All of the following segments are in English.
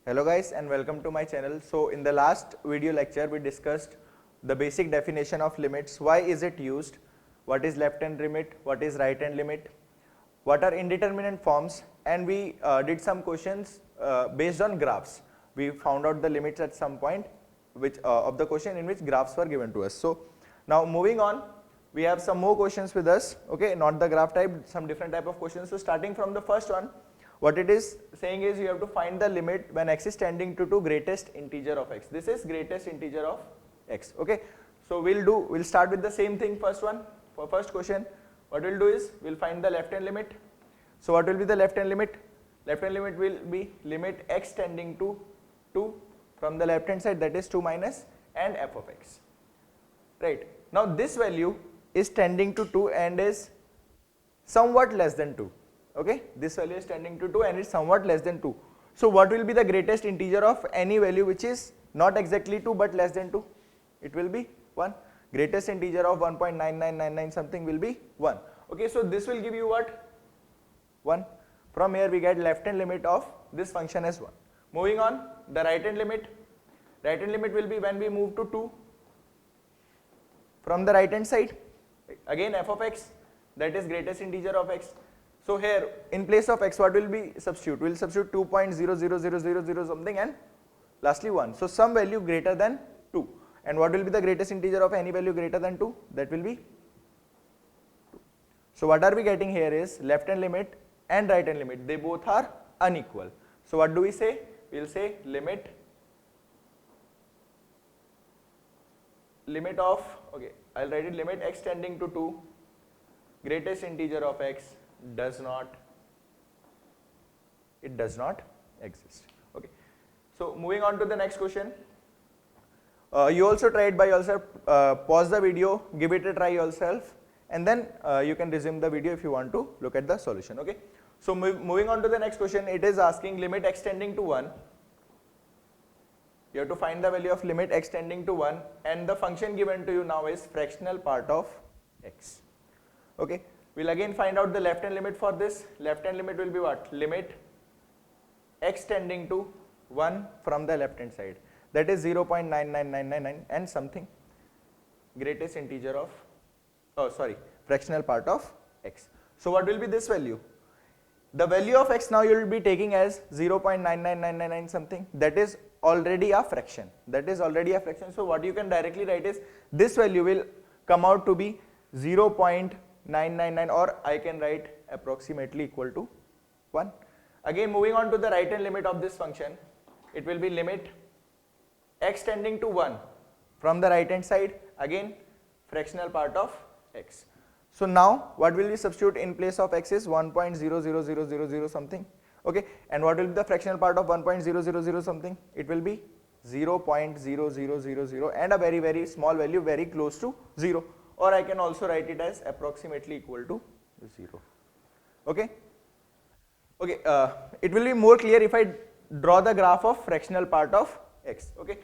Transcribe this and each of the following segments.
Hello guys and welcome to my channel. So in the last video lecture we discussed the basic definition of limits, why is it used, what is left hand limit, what is right hand limit, what are indeterminate forms, and we did some questions based on graphs. We found out the limits at some point which of the question in which graphs were given to us. So now moving on, we have some more questions with us, okay, not the graph type, some different type of questions. So starting from the first one, what it is saying is you have to find the limit when x is tending to greatest integer of x. This is greatest integer of x, okay. So we'll start with the same thing, first one. For first question, what we'll do is we'll find the left hand limit. So what will be the left hand limit? Left hand limit will be limit x tending to 2 from the left hand side, that is 2 minus and f of x, right. Now this value is tending to 2 and is somewhat less than 2, okay. This value is tending to 2 and is somewhat less than 2. So what will be the greatest integer of any value which is not exactly 2 but less than 2? It will be 1. Greatest integer of 1.9999 something will be 1, okay. So this will give you what? 1. From here we get left hand limit of this function as 1. Moving on, the right hand limit. Right hand limit will be when we move to 2 from the right hand side. Again f of x, that is greatest integer of x. So here in place of x what will be substitute? We will substitute 2.00000 something and lastly 1. So some value greater than 2. And what will be the greatest integer of any value greater than 2? That will be 2. So what are we getting here is left hand limit and right hand limit, they both are unequal. So what do we say? We will say limit of, okay, I will write it, limit x tending to 2 greatest integer of x does not exist, okay. So moving on to the next question. You also try it by yourself, pause the video, give it a try yourself, and then you can resume the video if you want to look at the solution, okay. So moving on to the next question, it is asking limit x tending to 1. You have to find the value of limit x tending to 1 and the function given to you now is fractional part of x, okay. We'll again find out the left hand limit for this. Left hand limit will be what? Limit x tending to 1 from the left hand side, that is 0.99999 and something greatest integer of, fractional part of x. So what will be this value? The value of x now you will be taking as 0.99999 something, that is already a fraction, So what you can directly write is this value will come out to be 0.999 or I can write approximately equal to 1. Again moving on to the right hand limit of this function, it will be limit x tending to 1 from the right hand side, again fractional part of x. So now what will we substitute in place of x is 1.00000 something, okay, and what will be the fractional part of 1.000 something? It will be 0.0000 and a very very small value very close to 0, or I can also write it as approximately equal to 0, okay. Okay, it will be more clear if I draw the graph of fractional part of x, okay.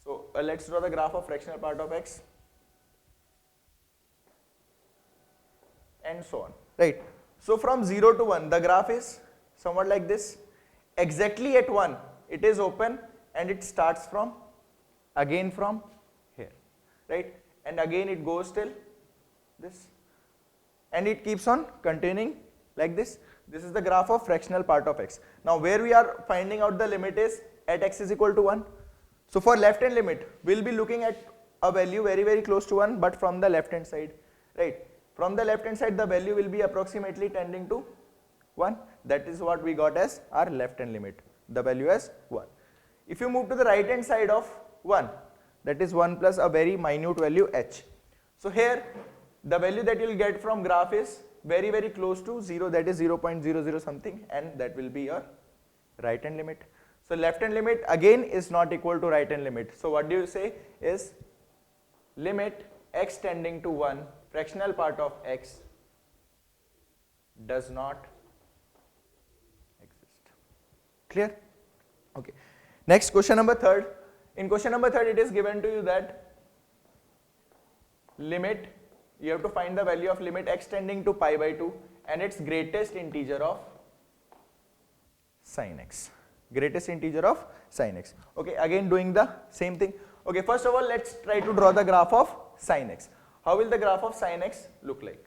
So let's draw the graph of fractional part of x and so on, right. So from 0 to 1 the graph is somewhat like this. Exactly at 1 it is open and it starts from again from here, right, and again it goes till this and it keeps on continuing like this. This is the graph of fractional part of x. Now where we are finding out the limit is at x is equal to 1. So for left hand limit we will be looking at a value very very close to 1 but from the left hand side, right. From the left hand side the value will be approximately tending to 1. That is what we got as our left hand limit, the value as 1. If you move to the right hand side of 1, that is 1 plus a very minute value h. So here the value that you will get from graph is very very close to 0, that is 0.00 something, and that will be your right hand limit. So left hand limit again is not equal to right hand limit. So what do you say is limit x tending to 1 fractional part of x does not exist. Clear? Okay. Next, question number 3. In question number 3 it is given to you that limit, you have to find the value of limit x tending to pi by 2 and its greatest integer of sin x. greatest integer of sin x. Okay, again doing the same thing. Okay, first of all, let's try to draw the graph of sin x. How will the graph of sin x look like?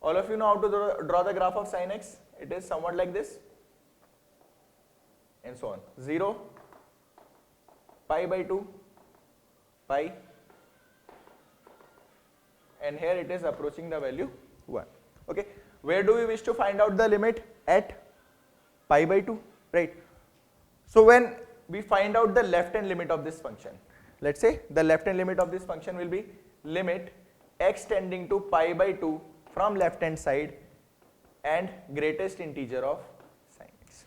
All of you know how to draw the graph of sin x. It is somewhat like this, and so on. 0, pi by 2, pi, and here it is approaching the value 1. Okay, where do we wish to find out the limit? At pi by 2, right? So when we find out the left hand limit of this function, let's say the left hand limit of this function will be limit x tending to pi by 2 from left hand side and greatest integer of sin x.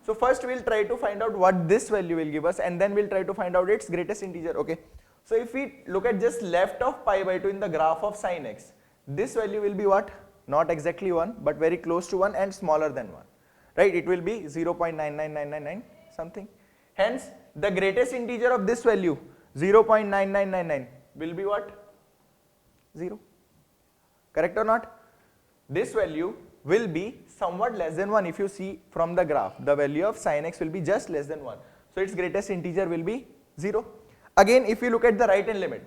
So first we will try to find out what this value will give us, and then we will try to find out its greatest integer. Okay, so if we look at just left of pi by 2 in the graph of sin x, this value will be what? Not exactly 1, but very close to 1 and smaller than 1, right? It will be 0.99999 something. Hence the greatest integer of this value 0.9999 will be what? 0. Correct or not? This value will be somewhat less than 1. If you see from the graph, the value of sin x will be just less than 1. So its greatest integer will be 0. Again, if you look at the right hand limit,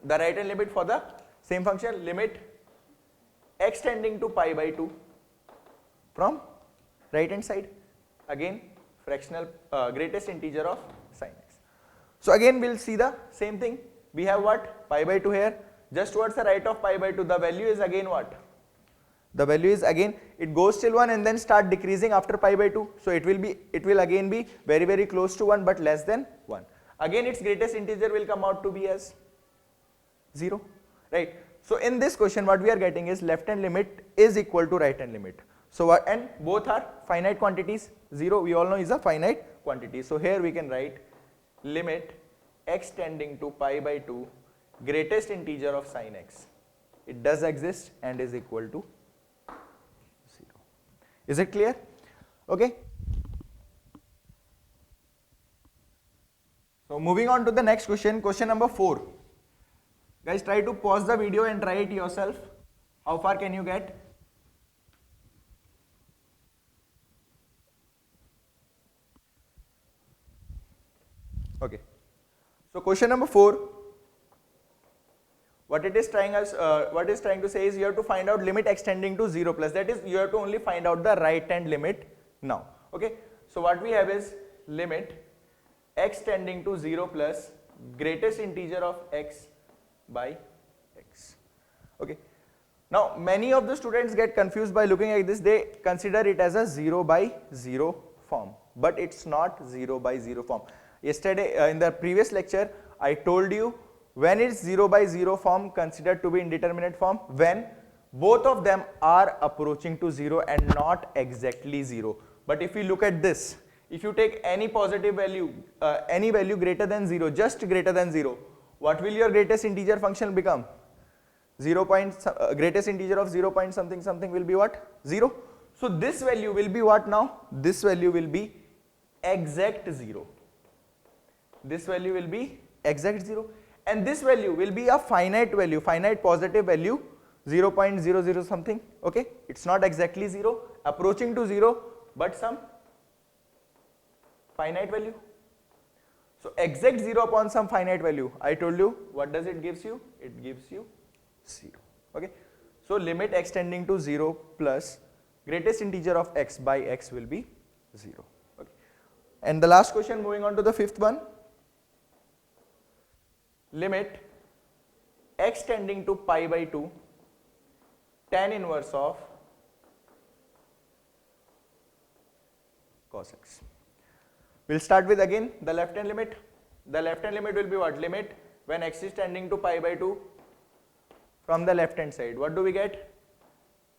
the right hand limit for the same function, limit x tending to pi by 2 from right hand side, again fractional greatest integer of sin x. So again we will see the same thing. We have what? Pi by 2 here. Just towards the right of pi by 2, the value is again what? The value is again, it goes till 1 and then start decreasing after pi by 2. So it will again be very, very close to 1 but less than 1. Again its greatest integer will come out to be as 0, right? So in this question what we are getting is left hand limit is equal to right hand limit. So what, and both are finite quantities. 0 we all know is a finite quantity. So here we can write limit x tending to pi by 2 greatest integer of sin x. It does exist and is equal to 0. Is it clear? Okay. So moving on to the next question, question number 4. Guys, try to pause the video and try it yourself. How far can you get? Okay. So question number 4. What it is trying to say is you have to find out limit x tending to 0 plus. That is, you have to only find out the right hand limit now. Okay. So what we have is limit x tending to 0 plus greatest integer of x by x. Okay. Now many of the students get confused by looking at this. They consider it as a 0 by 0 form, but it's not 0 by 0 form. Yesterday in the previous lecture I told you, when it's 0 by 0 form considered to be indeterminate form, when both of them are approaching to 0 and not exactly 0. But if you look at this, if you take any positive value, any value greater than 0, just greater than 0, what will your greatest integer function become? Greatest integer of 0 point something something will be what? 0. So this value will be what now? This value will be exact 0. This value will be exact 0. And this value will be a finite value, finite positive value 0.00 something. Okay, it's not exactly 0, approaching to 0, but some finite value. So exact 0 upon some finite value, I told you, what does it gives you? It gives you 0. Okay, so limit x tending to 0 plus greatest integer of x by x will be 0. Okay, and the last question, moving on to the fifth one. Limit x tending to pi by 2 tan inverse of cos x. We'll start with again the left hand limit. The left hand limit will be what? Limit when x is tending to pi by 2 from the left hand side. What do we get?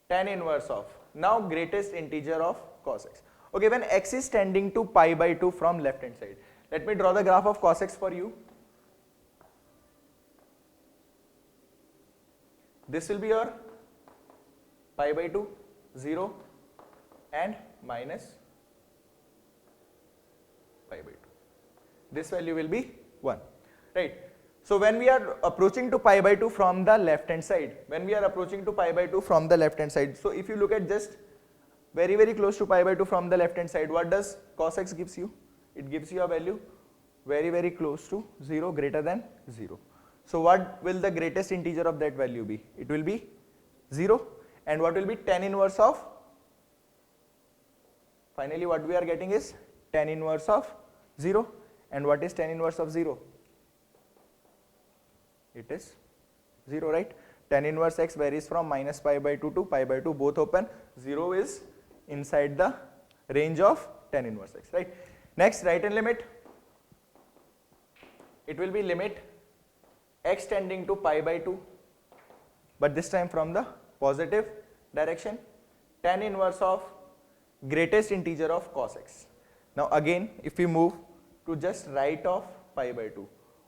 Tan inverse of, now greatest integer of cos x. Okay, when x is tending to pi by 2 from left hand side, let me draw the graph of cos x for you. This will be your pi by 2, 0 and minus pi by 2. This value will be 1, right? So when we are approaching to pi by 2 from the left hand side, so if you look at just very close to pi by 2 from the left hand side. What does cos x gives you? It gives you a value very close to 0, greater than 0. So what will the greatest integer of that value be? It will be 0. And what will be tan inverse of? Finally what we are getting is tan inverse of 0. And what is tan inverse of 0? It is 0, right? Tan inverse x varies from minus pi by 2 to pi by 2, both open. 0 is inside the range of tan inverse x, right? Next, right hand limit. It will be limit x tending to pi by 2, but this time from the positive direction, tan inverse of greatest integer of cos x. Now again, if we move to just right of pi by 2,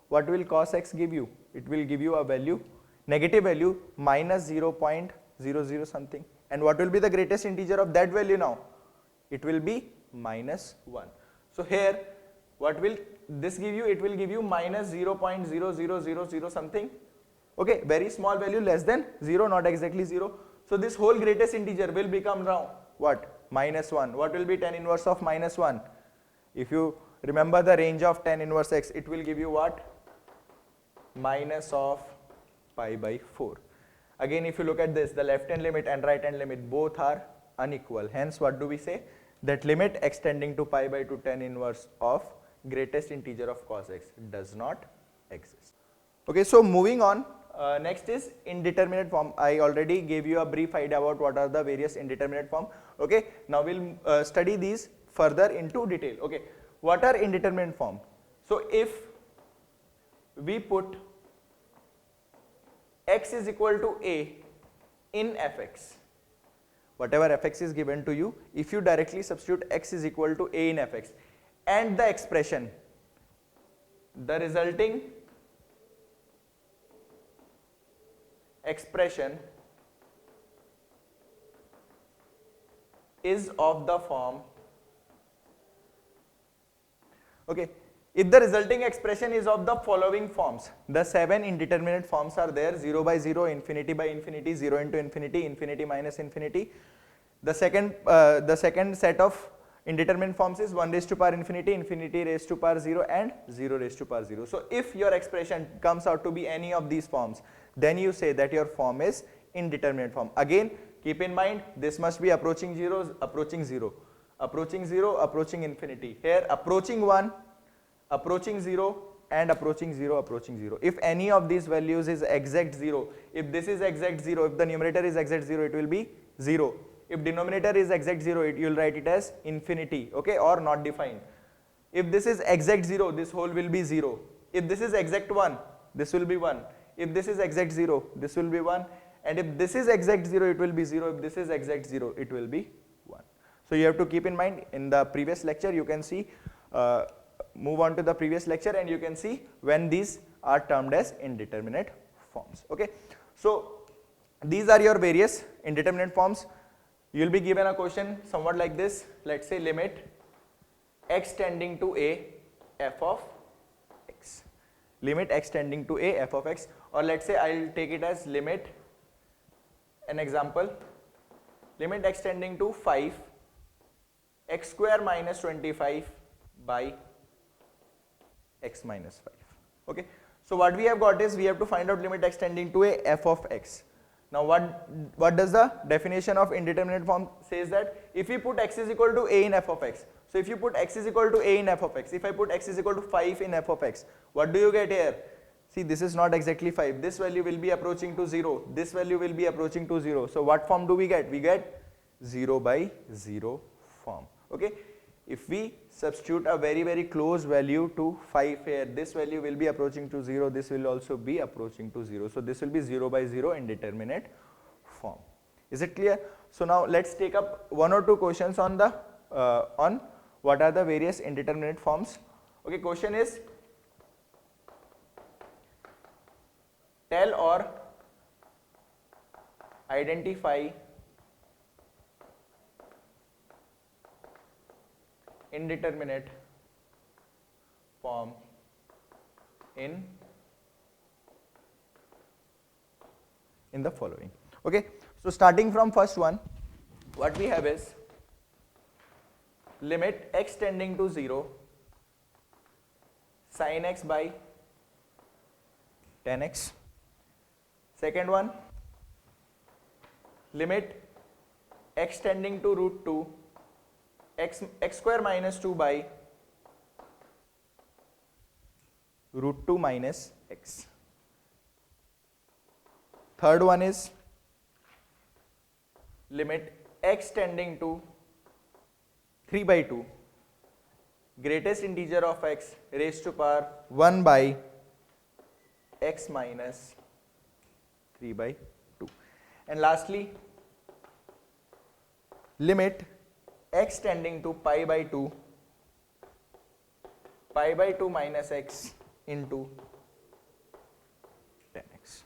what will cos x give you? It will give you a value, negative value, minus 0.00 something. And what will be the greatest integer of that value now? It will be minus 1. So here, what will this give you? It will give you minus 0.0000 something. Okay, very small value, less than 0, not exactly 0. So this whole greatest integer will become now what? Minus 1. What will be tan inverse of minus 1? If you remember the range of tan inverse x, it will give you what? Minus of pi by 4. Again, if you look at this, the left hand limit and right hand limit both are unequal. Hence, what do we say? That limit x tending to pi by 2 tan inverse of greatest integer of cos x does not exist. Okay, so moving on, next is indeterminate form. I already gave you a brief idea about what are the various indeterminate form. Okay, now we'll study these further into detail. Okay, what are indeterminate form? So if we put x is equal to a in fx, whatever fx is given to you, if you directly substitute x is equal to a in fx and the expression, the resulting expression is of the form, okay, if the resulting expression is of the following forms, the 7 indeterminate forms are there: 0 by 0, infinity by infinity, 0 into infinity, infinity minus infinity. The second set of indeterminate forms is 1 raised to power infinity, infinity raised to power 0 and 0 raised to power 0. So if your expression comes out to be any of these forms, then you say that your form is indeterminate form. Again, keep in mind, this must be approaching 0, approaching 0, approaching 0, approaching infinity. Here approaching 1, approaching 0 and approaching 0, approaching 0. If any of these values is exact 0, if this is exact 0, if the numerator is exact 0, it will be 0. If denominator is exact 0, you will write it as infinity, okay, or not defined. If this is exact 0, this whole will be 0. If this is exact 1, this will be 1. If this is exact 0, this will be 1. And if this is exact 0, it will be 0. If this is exact 0, it will be 1. So you have to keep in mind, in the previous lecture, you can see, move on to the previous lecture and you can see when these are termed as indeterminate forms. Okay, so these are your various indeterminate forms. You will be given a question somewhat like this. Let's say limit x tending to a f of x, limit x tending to a f of x, or let's say I will take it as limit, an example, limit x tending to 5 x square minus 25 by x minus 5. Okay, so what we have got is we have to find out limit x tending to a f of x. Now what does the definition of indeterminate form says? That if we put x is equal to a in f of x, so if you put x is equal to a in f of x, if I put x is equal to 5 in f of x, what do you get here? See, this is not exactly 5, this value will be approaching to 0, this value will be approaching to 0. So what form do we get? We get 0 by 0 form. Okay, if we substitute a very close value to 5 here, this value will be approaching to 0, this will also be approaching to 0. So this will be 0 by 0 indeterminate form. Is it clear? So now let's take up one or two questions on the on what are the various indeterminate forms. Okay, question is, tell or identify indeterminate form in the following. Okay, so starting from first one, what we have is limit x tending to 0 sin x by tan x. Second one, limit x tending to root 2 x square minus 2 by root 2 minus x. Third one is limit x tending to 3 by 2 greatest integer of x raised to power 1 by x minus 3 by 2. And lastly, limit x tending to pi by 2 minus x into tan x.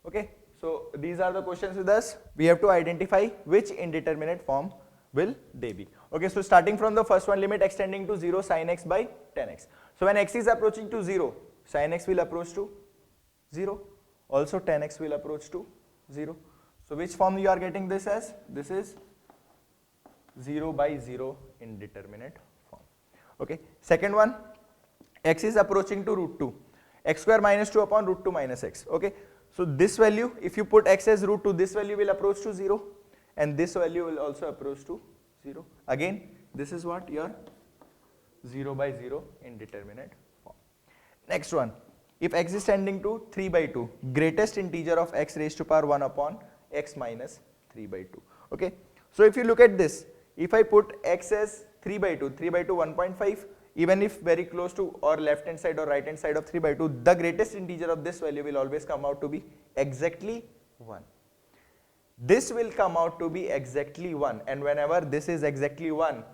Okay, so these are the questions with us. We have to identify which indeterminate form will they be. Okay, so starting from the first one, limit x tending to 0 sin x by tan x. So when x is approaching to 0, sin x will approach to 0, also tan x will approach to 0. So which form you are getting this as? This is 0 by 0 indeterminate form. Okay, second one, x is approaching to root 2, x square minus 2 upon root 2 minus x. Okay, so this value, if you put x as root 2, this value will approach to 0 and this value will also approach to 0. Again, this is what your 0 by 0 indeterminate form. Next one, if x is tending to 3 by 2, greatest integer of x raised to power 1 upon x minus 3 by 2. Okay, so if you look at this, if I put x as 3 by 2, 1.5, even if very close to or left hand side or right hand side of 3 by 2, the greatest integer of this value will always come out to be exactly 1. This will come out to be exactly 1, and whenever this is exactly 1,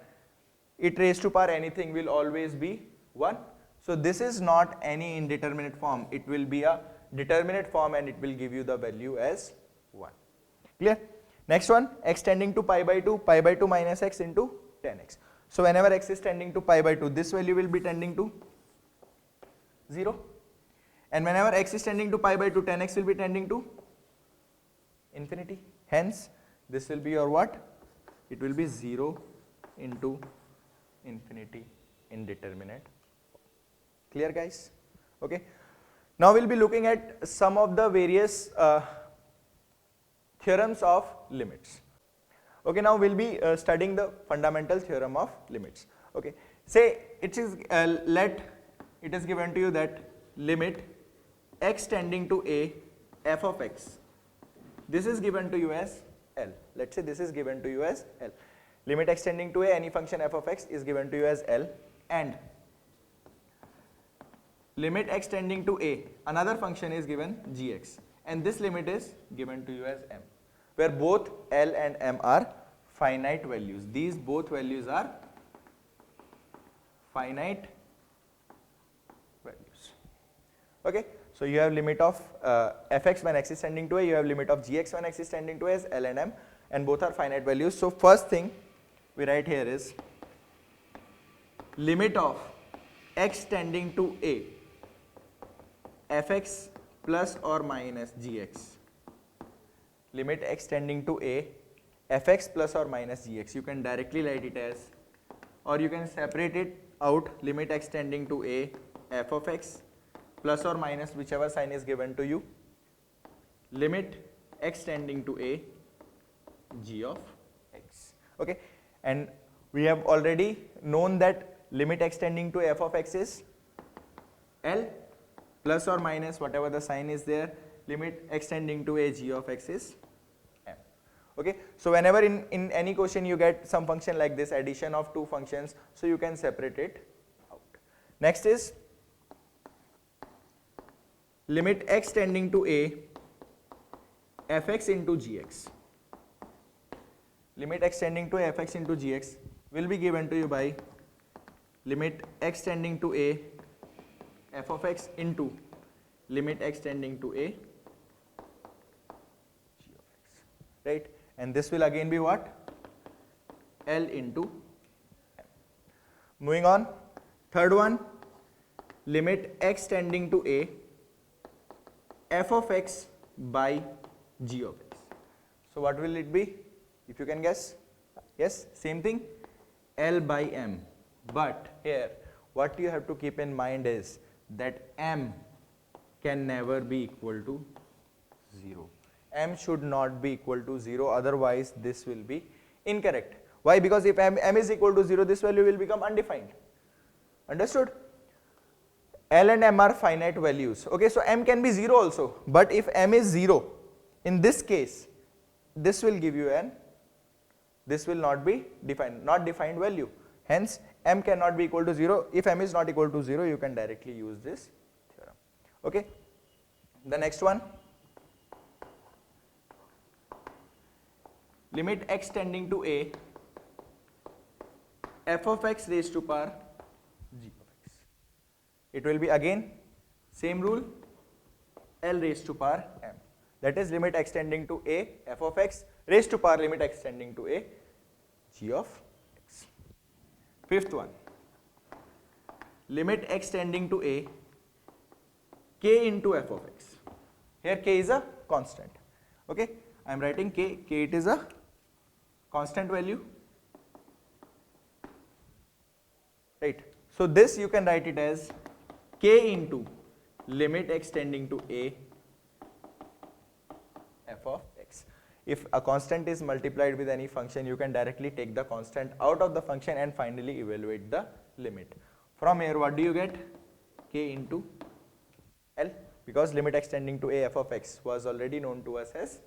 it raised to power anything will always be 1. So this is not any indeterminate form, it will be a determinate form and it will give you the value as 1. Clear? Next one, x tending to pi by 2 minus x into tan x. So whenever x is tending to pi by 2, this value will be tending to 0, and whenever x is tending to pi by 2, tan x will be tending to infinity. Hence, this will be your what? It will be 0 into infinity indeterminate. Clear, guys? Okay. Now we'll be looking at some of the various theorems of limits. Okay, now we'll be studying the fundamental theorem of limits. Okay, say it is let it is given to you that limit x tending to a f of x. This is given to you as L. Let's say this is given to you as L. Limit x tending to a any function f of x is given to you as L, and limit x tending to a another function is given gx, and this limit is given to you as m, where both L and m are finite values. These both values are finite values. Okay, so you have limit of fx when x is tending to a, you have limit of gx when x is tending to a as L and m, and both are finite values. So first thing we write here is limit of x tending to a fx plus or minus gx. Limit x tending to a fx plus or minus gx. You can directly write it as, or you can separate it out, limit x tending to a f of x plus or minus whichever sign is given to you, limit x tending to a g of x. Okay, and we have already known that limit x tending to f of x is L plus or minus whatever the sign is there, limit x tending to a g of x is m. Okay, so whenever in any question you get some function like this, addition of two functions, so you can separate it out. Next is limit x tending to a fx into gx. Limit x tending to fx into gx will be given to you by limit x tending to a f of x into limit x tending to a g of x, right? And this will again be what? L into m. Moving on, third one, limit x tending to a f of x by g of x. So what will it be? If you can guess? Yes, same thing. L by m. But here what you have to keep in mind is that m can never be equal to 0. M should not be equal to 0, otherwise this will be incorrect. Why? Because if m is equal to 0, this value will become undefined. Understood? L and m are finite values. Okay, so m can be 0 also, but if m is 0, in this case, this will give you this will not be defined, not defined value. Hence, m cannot be equal to 0. If m is not equal to 0, you can directly use this theorem. Okay. The next one, limit x tending to a, f of x raised to power g of x. It will be again same rule, L raised to power m. That is limit x tending to a, f of x raised to power limit x tending to a, g of x. Fifth one, limit x tending to a, k into f of x. Here k is a constant. Okay, I am writing k, it is a constant value. Right. So this you can write it as k into limit x tending to a, f of x. If a constant is multiplied with any function, you can directly take the constant out of the function and finally evaluate the limit. From here, what do you get? K into L, because limit x tending to a, f of x was already known to us as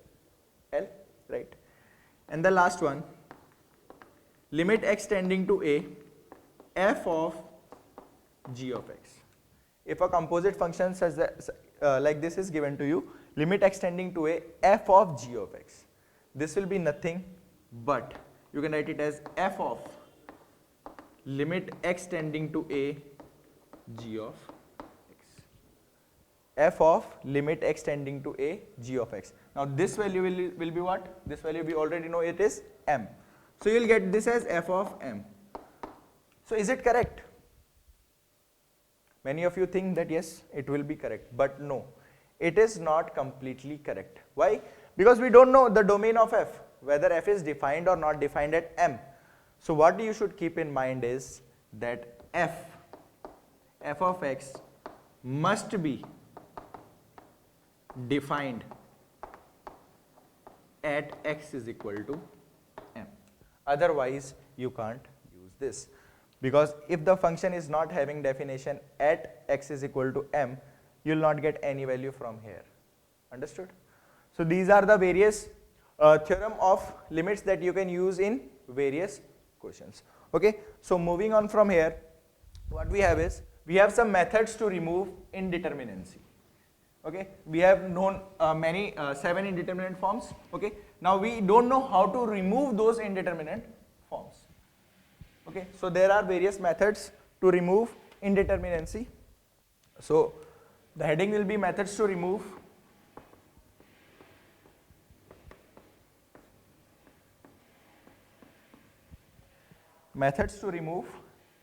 L, right? And the last one, limit x tending to a, f of g of x. If a composite function such that, like this is given to you, limit x tending to a, f of g of x. This will be nothing but, you can write it as f of limit x tending to a, g of x. F of limit x tending to a, g of x. Now this value will be what? This value we already know it is m. So you will get this as f of m. So is it correct? Many of you think that yes, it will be correct, but no, it is not completely correct. Why? Because we don't know the domain of f, whether f is defined or not defined at m. So what you should keep in mind is that f of x must be defined at x is equal to m. Otherwise, you can't use this. Because if the function is not having definition at x is equal to m, you will not get any value from here. Understood? So these are the various theorem of limits that you can use in various questions. Okay, so moving on from here, what we have is, we have some methods to remove indeterminacy. Okay, we have known 7 indeterminate forms. Okay, now we don't know how to remove those indeterminate forms. Okay, so there are various methods to remove indeterminacy. So the heading will be methods to remove. Methods to remove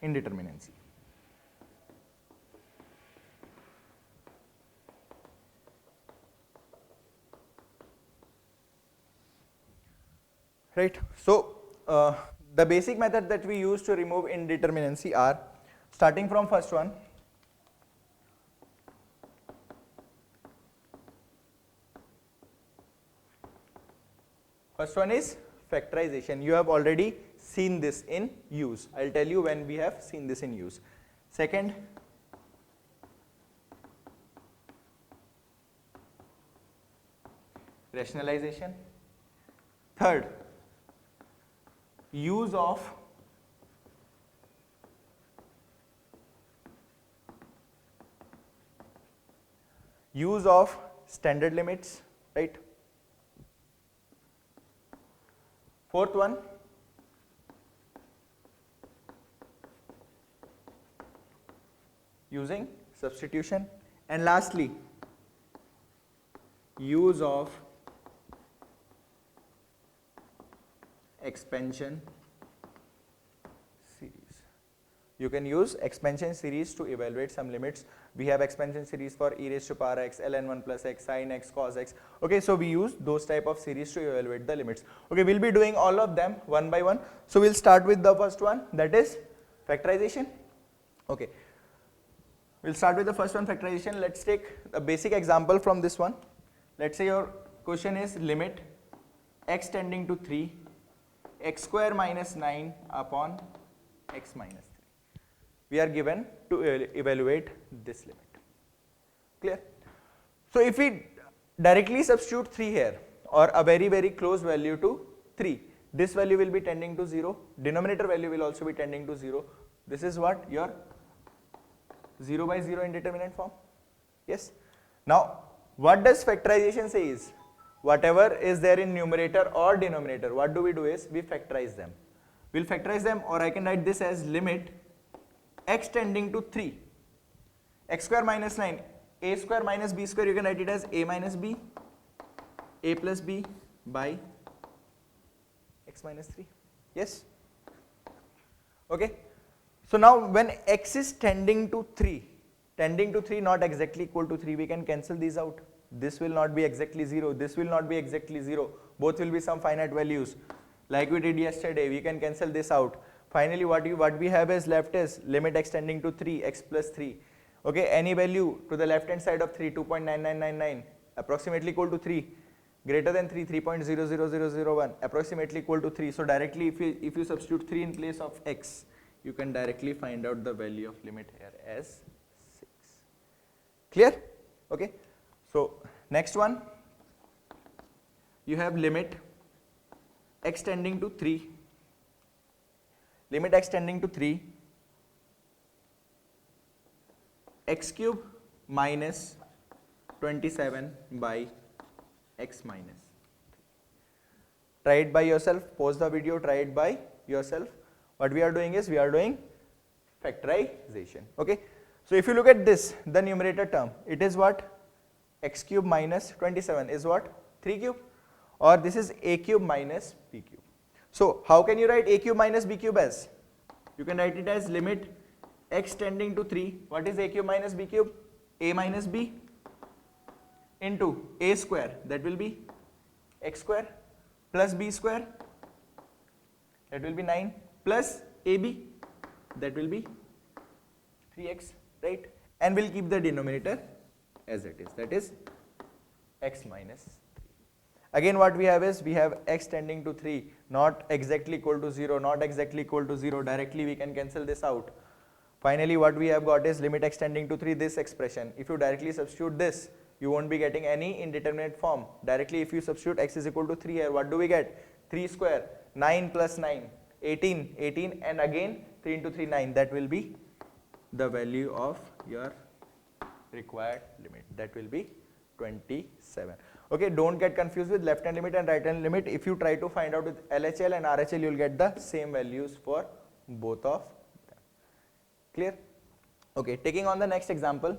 indeterminacy. Right. So the basic method that we use to remove indeterminacy are, starting from first one, first one is factorization. You have already seen this in use. I'll tell you when we have seen this in use. Second, rationalization. Third, use of standard limits, right? Fourth one, using substitution. And lastly, use of expansion series. You can use expansion series to evaluate some limits. We have expansion series for e raised to power x, ln1 plus x, sin x, cos x. Okay, so we use those type of series to evaluate the limits. Okay, we'll be doing all of them one by one. So we'll start with the first one, that is factorization. Okay, we'll start with the first one, factorization. Let's take a basic example from this one. Let's say your question is limit x tending to 3, x square minus 9 upon x minus 3. We are given to evaluate this limit. Clear? So if we directly substitute 3 here, or a very close value to 3, this value will be tending to 0, denominator value will also be tending to 0. This is what your 0 by 0 indeterminate form. Yes. Now what does factorization say is, whatever is there in numerator or denominator, what do we do is we factorize them. We'll factorize them, or I can write this as limit x tending to 3, x square minus 9, a square minus b square, you can write it as a minus b, a plus b by x minus 3. Yes. Okay. So now when x is tending to 3, not exactly equal to 3, we can cancel these out. This will not be exactly 0, this will not be exactly 0, both will be some finite values. Like we did yesterday, we can cancel this out. Finally what we have is left is limit x tending to 3, x plus 3. Okay, any value to the left hand side of 3, 2.9999, approximately equal to 3, greater than 3, 3.00001, approximately equal to 3. So directly if you substitute 3 in place of x, you can directly find out the value of limit here as 6. Clear? Okay. So next one, you have limit x tending to 3, limit x tending to 3, x cube minus 27 by x minus 3. Try it by yourself, pause the video, try it by yourself. What we are doing is we are doing factorization. Okay. So if you look at this, the numerator term, it is what? X cube minus 27 is what? 3 cube, or this is a cube minus b cube. So how can you write a cube minus b cube as? You can write it as limit x tending to 3, what is a cube minus b cube? A minus b into a square, that will be x square, plus b square, that will be 9, plus ab, that will be 3x, right? And we'll keep the denominator as it is, that is x minus 3. Again what we have is, we have x tending to 3, not exactly equal to 0, not exactly equal to 0, directly we can cancel this out. Finally what we have got is limit x tending to 3, this expression. If you directly substitute this, you won't be getting any indeterminate form. Directly if you substitute x is equal to 3 here, what do we get? 3 square, 9 plus 9, 18, and again 3 into 3, 9, that will be the value of your required limit, that will be 27. Okay, don't get confused with left hand limit and right hand limit. If you try to find out with LHL and RHL, you will get the same values for both of them. Clear? Okay, taking on the next example.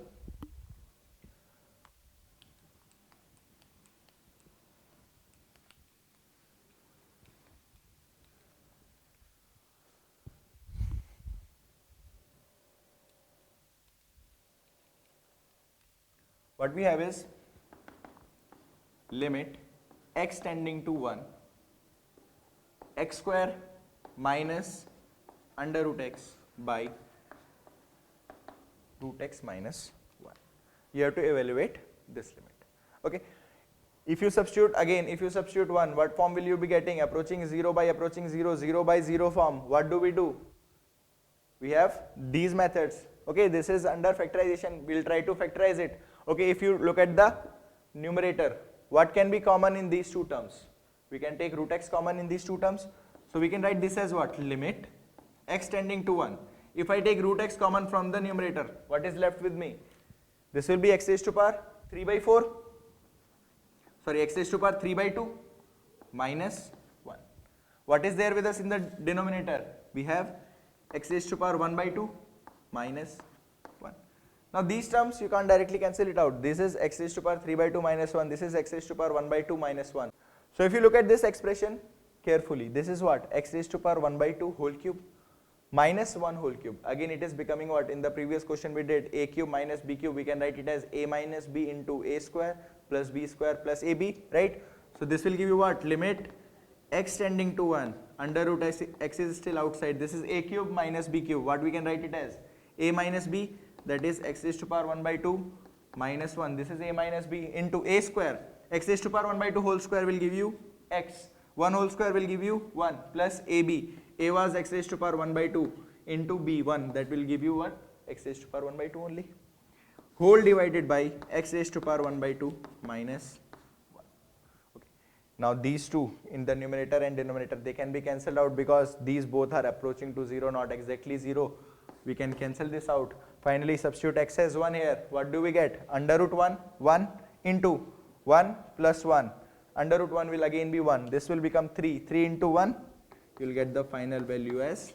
What we have is limit x tending to 1, x square minus under root x by root x minus 1. You have to evaluate this limit. Okay. If you substitute again, if you substitute 1, what form will you be getting? Approaching 0 by approaching 0, 0 by 0 form. What do? We have these methods. Okay, this is under factorization. We'll try to factorize it. Okay, if you look at the numerator, what can be common in these two terms? We can take root x common in these two terms. So we can write this as what? Limit x tending to 1. If I take root x common from the numerator, what is left with me? This will be x raised to power 3 by 4. Sorry, x raised to power 3 by 2 minus 1. What is there with us in the denominator? We have x raised to power 1 by 2 minus 1. Now these terms you can't directly cancel it out. This is x raised to power 3 by 2 minus 1. This is x raised to power 1 by 2 minus 1. So if you look at this expression carefully, this is what? X raised to power 1 by 2 whole cube minus 1 whole cube. Again it is becoming what? In the previous question we did a cube minus b cube, we can write it as a minus b into a square plus b square plus ab, right? So this will give you what? Limit x tending to 1, under root x is still outside, this is a cube minus b cube, what we can write it as? A minus b, that is x raised to power 1 by 2 minus 1, this is a minus b into a square, x raised to power 1 by 2 whole square will give you x, 1 whole square will give you 1 plus ab, a was x raised to power 1 by 2 into b1, that will give you what? X raised to power 1 by 2 only, whole divided by x raised to power 1 by 2 minus 1. Okay. Now these two in the numerator and denominator, they can be cancelled out because these both are approaching to 0, not exactly 0. We can cancel this out. Finally substitute x as 1 here. What do we get? Under root 1, 1 into 1 plus 1. Under root 1 will again be 1. This will become 3. 3 into 1, you will get the final value as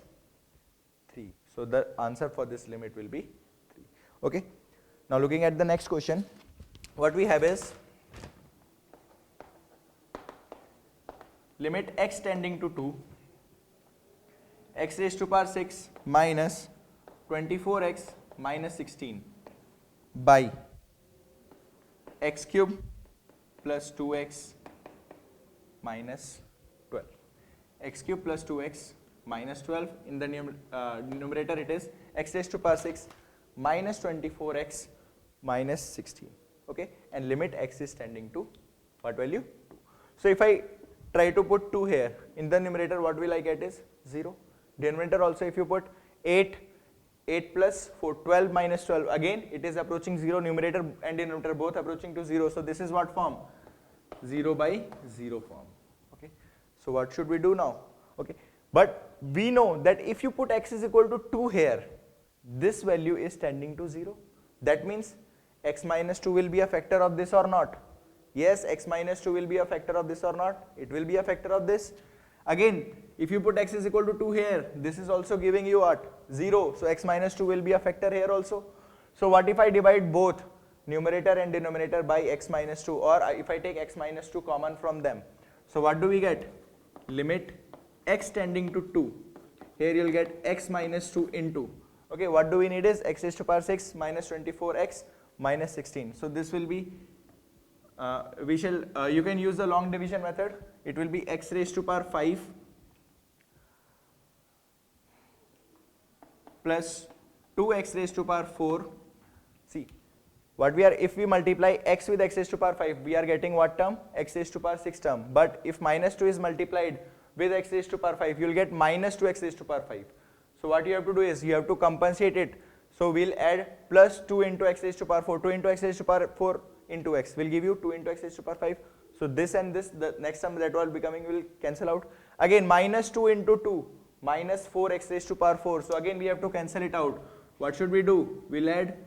3. So the answer for this limit will be 3. Okay. Now looking at the next question, what we have is limit x tending to 2, x raised to power 6 minus 24x minus 16 by x cube plus 2x minus 12. X cube plus 2x minus 12, in the numerator it is x raised to power 6 minus 24x minus 16. Okay, and limit x is tending to what value? 2. So if I try to put 2 here, in the numerator what will I get is 0. Denominator also if you put 8 plus 4, 12 minus 12, again it is approaching 0, numerator and denominator both approaching to 0. So this is what form? 0 by 0 form. Okay. So what should we do now? Okay. But we know that if you put x is equal to 2 here, this value is tending to 0. That means x minus 2 will be a factor of this or not? Yes, x minus 2 will be a factor of this or not? It will be a factor of this. Again, if you put x is equal to 2 here, this is also giving you what? 0. So x minus 2 will be a factor here also. So what if I divide both numerator and denominator by x minus 2, or if I take x minus 2 common from them? So what do we get? Limit x tending to 2. Here you will get x minus 2 into. Okay, what do we need is x raised to power 6 minus 24x minus 16. So this will be, you can use the long division method. It will be x raised to power 5 plus 2x raised to power 4. See, what we are, if we multiply x with x raised to power 5, we are getting what term? X raised to power 6 term. But if minus 2 is multiplied with x raised to power 5, you will get minus 2x raised to power 5. So what you have to do is, you have to compensate it. So we'll add plus 2 into x raised to power 4, 2 into x raised to power 4 into x will give you 2 into x raised to power 5. So this and this, the next term that will becoming will cancel out. Again minus 2 into 2, minus 4x raised to power 4. So again we have to cancel it out. What should we do? We'll add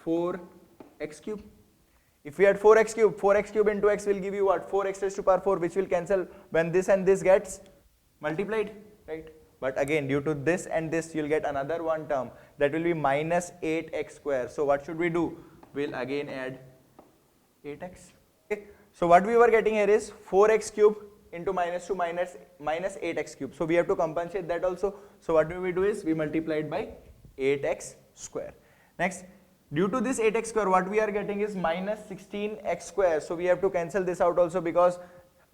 4x cube. If we add 4x cube into x will give you what? 4x raised to power 4, which will cancel when this and this gets multiplied, right? But again, due to this and this, you'll get another one term that will be minus 8x square. So what should we do? We'll again add 8x. Okay. So what we were getting here is 4x cube into minus 2 minus 8x cube. So we have to compensate that also. So what do? Is we multiply it by 8x square. Next, due to this 8x square, what we are getting is minus 16x square. So we have to cancel this out also, because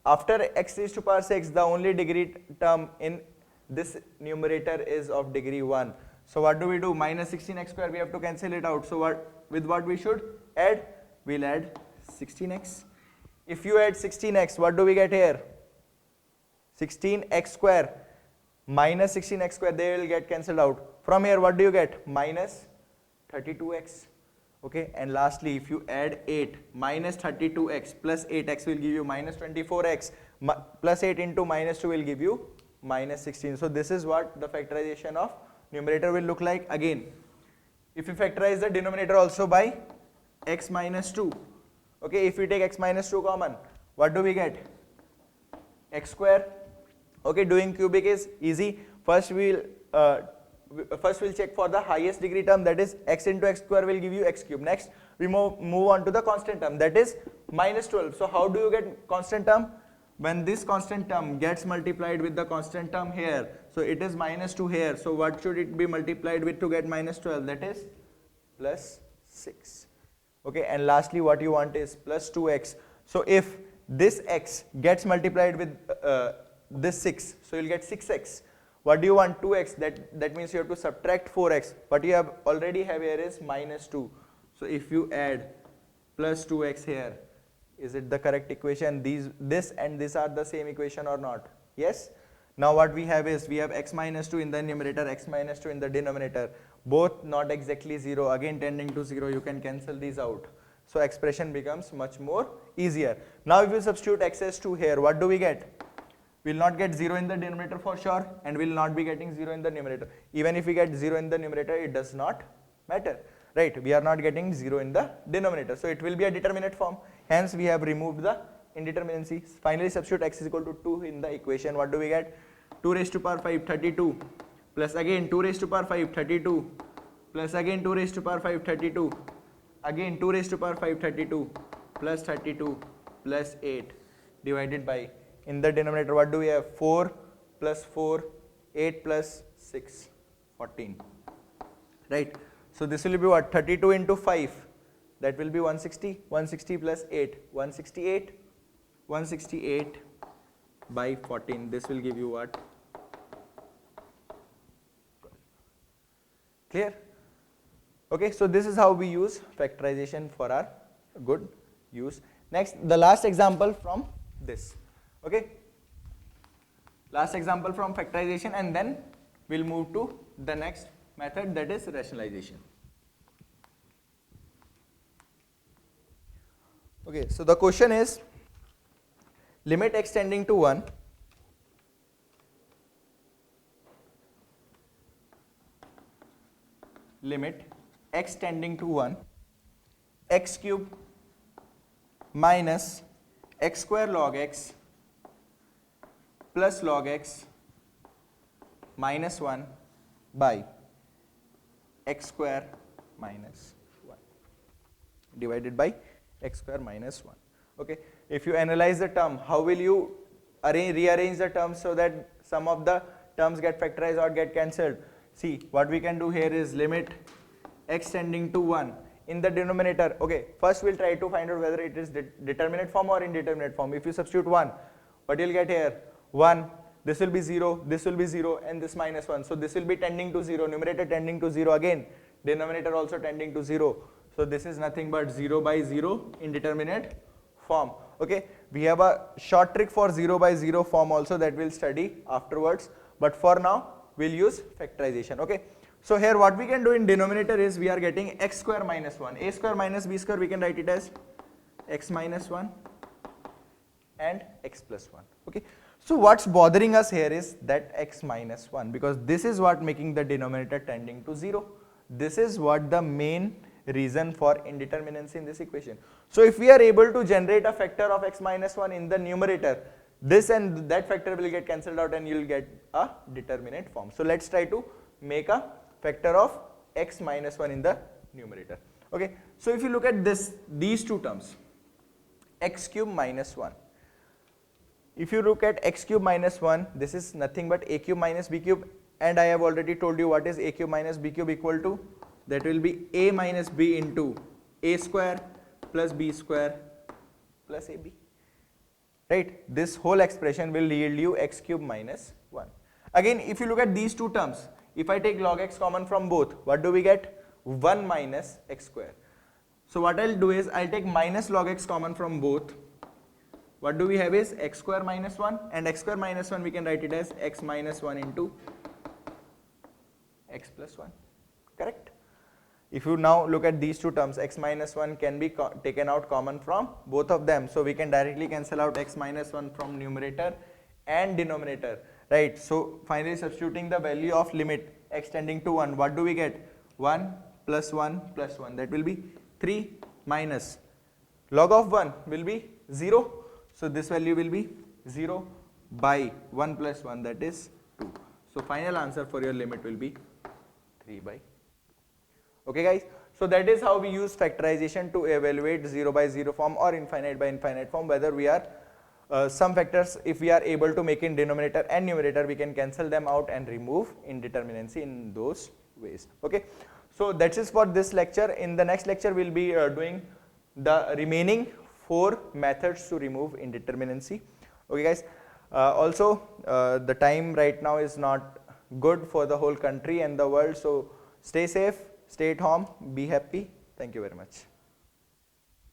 after x raised to power 6, the only degree term in this numerator is of degree 1. So what do? Minus 16x square, we have to cancel it out. So what we should add? We'll add 16x. If you add 16x, what do we get here? 16x square minus 16x square, they will get cancelled out. From here, what do you get? Minus 32x. Okay, and lastly, if you add 8, minus 32x plus 8x will give you minus 24x, plus 8 into minus 2 will give you minus 16. So this is what the factorization of numerator will look like. Again, if you factorize the denominator also by x minus 2, okay, if we take x minus 2 common, what do we get? X square. Okay, doing cubic is easy. First we'll check for the highest degree term, that is x into x square will give you x cube. Next we move on to the constant term, that is minus 12. So how do you get constant term? When this constant term gets multiplied with the constant term here, So it is minus 2 here. So what should it be multiplied with to get minus 12? That is plus 6. Okay, and lastly what you want is plus 2x. So if this x gets multiplied with this 6, so you'll get 6x. What do you want? 2x. That means you have to subtract 4x. What you have already have here is minus 2. So if you add plus 2x here, is it the correct equation? This and this are the same equation or not? Yes. Now what we have is, we have x minus 2 in the numerator, x minus 2 in the denominator. Both not exactly 0, again tending to 0, you can cancel these out. So expression becomes much more easier. Now if you substitute x as 2 here, what do we get? We will not get 0 in the denominator for sure, and we will not be getting 0 in the numerator. Even if we get 0 in the numerator, it does not matter. Right, we are not getting 0 in the denominator. So it will be a determinate form. Hence we have removed the indeterminacy. Finally substitute x is equal to 2 in the equation. What do we get? 2 raised to power 5, 32, plus again 2 raised to power 5, 32, plus again 2 raised to power 5, 32, again 2 raised to power 5, 32, plus 32, plus 8, divided by, in the denominator what do we have? 4 plus 4, 8 plus 6, 14. Right. So this will be what? 32 into 5, that will be 160, 160 plus 8, 168, 168 by 14, this will give you what? Clear? Okay, so this is how we use factorization for our good use. Next, the last example from this. Okay, last example from factorization, and then we'll move to the next method, that is rationalization. Okay, so the question is, limit x tending to 1 limit x tending to 1 x cube minus x square log x plus log x minus 1 by x square minus 1 divided by x square minus 1. Okay, if you analyze the term, how will you rearrange the terms so that some of the terms get factorized or get cancelled? See, what we can do here is limit x tending to 1 in the denominator. Okay, first we'll try to find out whether it is determinate form or indeterminate form. If you substitute 1, what you'll get here? 1, this will be 0, this will be 0, and this minus 1. So this will be tending to 0, numerator tending to 0 again, denominator also tending to 0. So this is nothing but 0 by 0 indeterminate form. Okay, we have a short trick for 0 by 0 form also that we'll study afterwards, but for now we'll use factorization. Okay, so here what we can do in denominator is, we are getting x square minus 1, a square minus b square, we can write it as x minus 1 and x plus 1. Okay, so what's bothering us here is that x minus 1, because this is what making the denominator tending to 0. This is what the main reason for indeterminacy in this equation. So if we are able to generate a factor of x minus 1 in the numerator, this and that factor will get cancelled out and you will get a determinate form. So let's try to make a factor of x minus 1 in the numerator. Okay, so if you look at these two terms, x cube minus 1. If you look at x cube minus 1, this is nothing but a cube minus b cube, and I have already told you what is a cube minus b cube equal to. That will be a minus b into a square plus b square plus ab. Right, this whole expression will yield you x cube minus 1. Again, if you look at these two terms, if I take log x common from both, what do we get? 1 minus x square. So what I'll do is, I'll take minus log x common from both. What do we have is x square minus 1, and x square minus 1 we can write it as x minus 1 into x plus 1. Correct? If you now look at these two terms, x minus 1 can be taken out common from both of them. So we can directly cancel out x minus 1 from numerator and denominator. Right. So finally substituting the value of limit x tending to 1, what do we get? 1 plus 1 plus 1. That will be 3 minus log of 1 will be 0. So this value will be 0 by 1 plus 1, that is 2. So final answer for your limit will be 3 by 2. Okay guys, so that is how we use factorization to evaluate 0 by 0 form or infinite by infinite form, whether we are some factors, if we are able to make in denominator and numerator, we can cancel them out and remove indeterminacy in those ways. Okay, so that is for this lecture. In the next lecture, we'll be doing the remaining 4 methods to remove indeterminacy. Okay guys, also the time right now is not good for the whole country and the world, so stay safe, stay at home, be happy. Thank you very much.